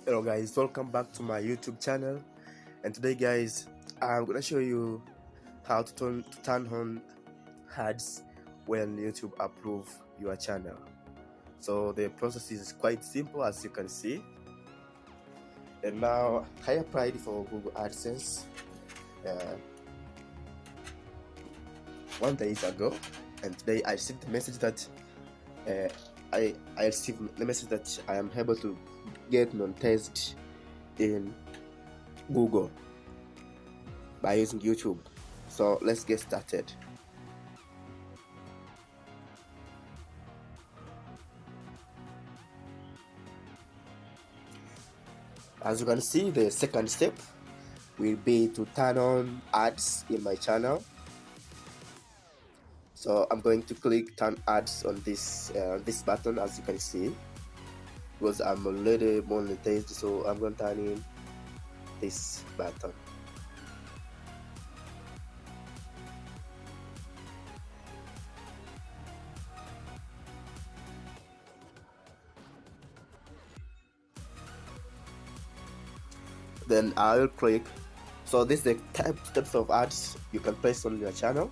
Hello guys, welcome back to my YouTube channel. And today guys, I'm gonna show you how to turn on ads when YouTube approve your channel. So the process is quite simple, as you can see. And now I applied for Google AdSense 1 day ago, and today I received the message that I received the message that I am able to get monetized in Google by using YouTube. So let's get started. As you can see, the second step will be to turn on ads in my channel. So I'm going to click turn ads on this button, as you can see, because I'm already monetized. So I'm going to turn in this button. Then I will click. So this is the types of ads you can place on your channel.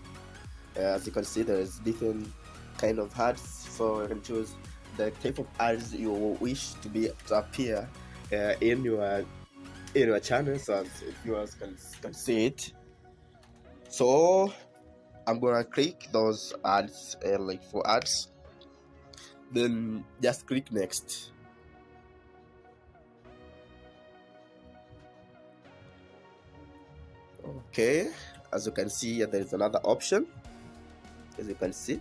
As you can see, there is different kind of ads, so you can choose the type of ads you wish to appear in your channel, so as viewers can see it. So I'm gonna click those ads, like for ads, then just click next. Okay, as you can see, there is another option, as you can see.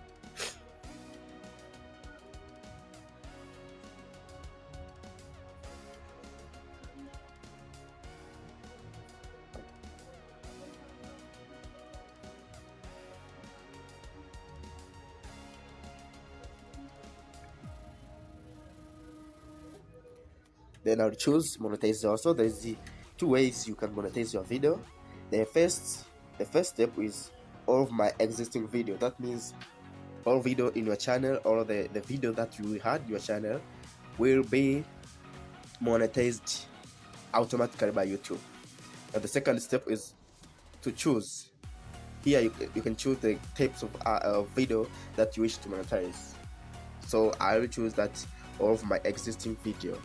Then I'll choose monetize. Also, there is the two ways you can monetize your video. The first step is all of my existing video. That means all video in your channel, or the video that you had in your channel will be monetized automatically by YouTube. And the second step is to choose. Here you can choose the types of video that you wish to monetize. So I will choose that all of my existing video.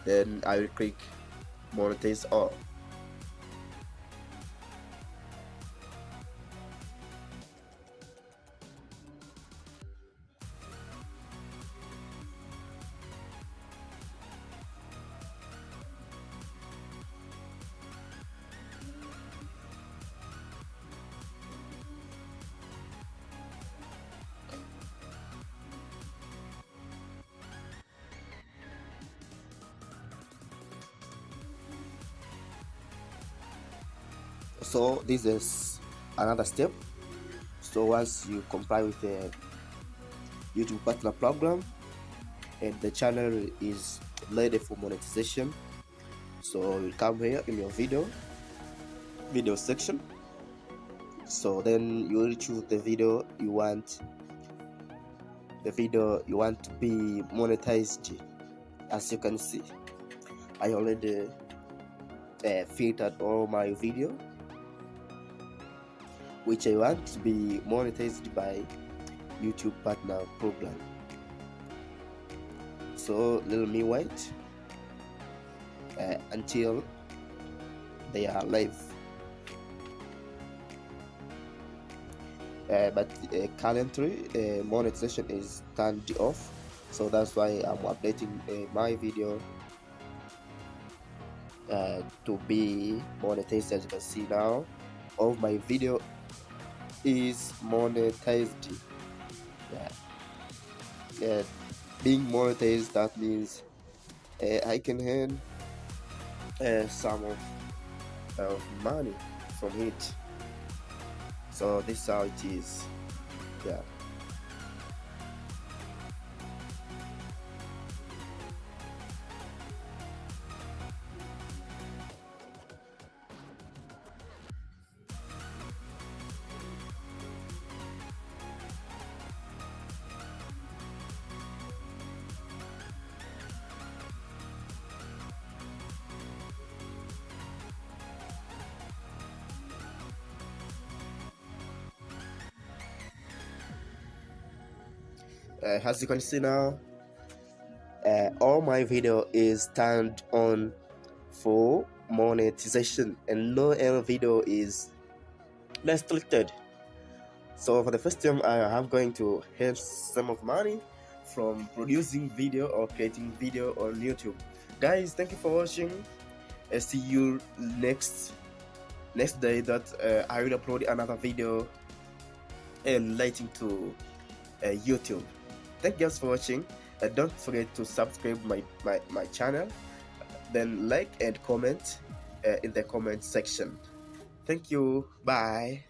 Then I will click monetize all. So this is another step. So once you comply with the YouTube partner program and the channel is ready for monetization, so you come here in your video section. So then you will choose the video you want to be monetized. As you can see, I already filtered all my video which I want to be monetized by YouTube partner program. So let me wait until they are live. But currently monetization is turned off, so that's why I'm updating my video to be monetized. As you can see now, all of my video is monetized. Being monetized, that means I can earn some of money from it. So this is how it is. As you can see now, all my video is turned on for monetization and no other video is restricted. So for the first time, I am going to have some of money from producing video or creating video on YouTube. Guys, thank you for watching. I see you next day that I will upload another video relating to YouTube. Thank you guys for watching. Don't forget to subscribe my channel, then like and comment in the comment section. Thank you. Bye.